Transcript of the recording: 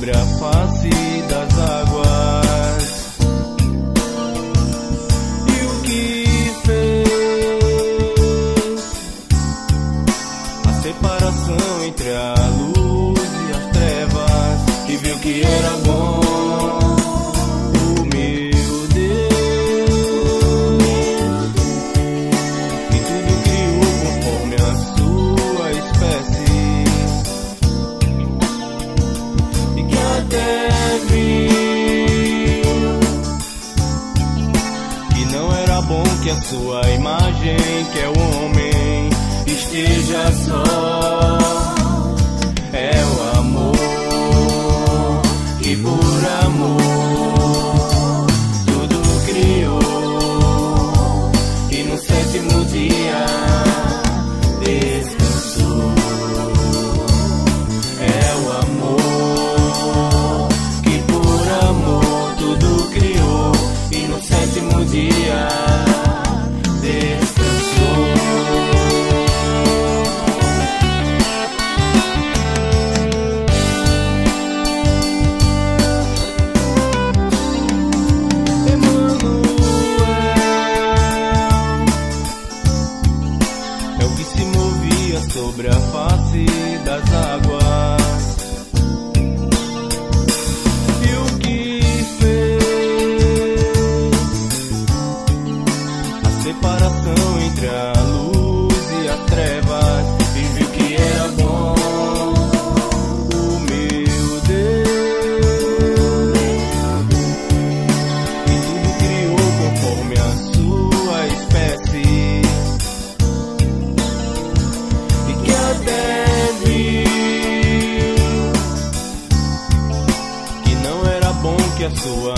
sobre a face das águas. E o que fez a separação entre a luz e as trevas, e viu que era bom. O meu Deus, e tudo criou conforme a sua espécie, e que até viu que não era bom que a sua imagem, que é o homem, esteja só. É o amor, e por amor tudo criou, e no sétimo dia descansou. É o amor, que por amor tudo criou, e no sétimo dia descansou. Sobre a face das águas, e o que fez a separação entre a luz e as trevas, e viu que era bom. O meu Deus, e tudo criou conforme a sua espécie, até viu que não era bom que a sua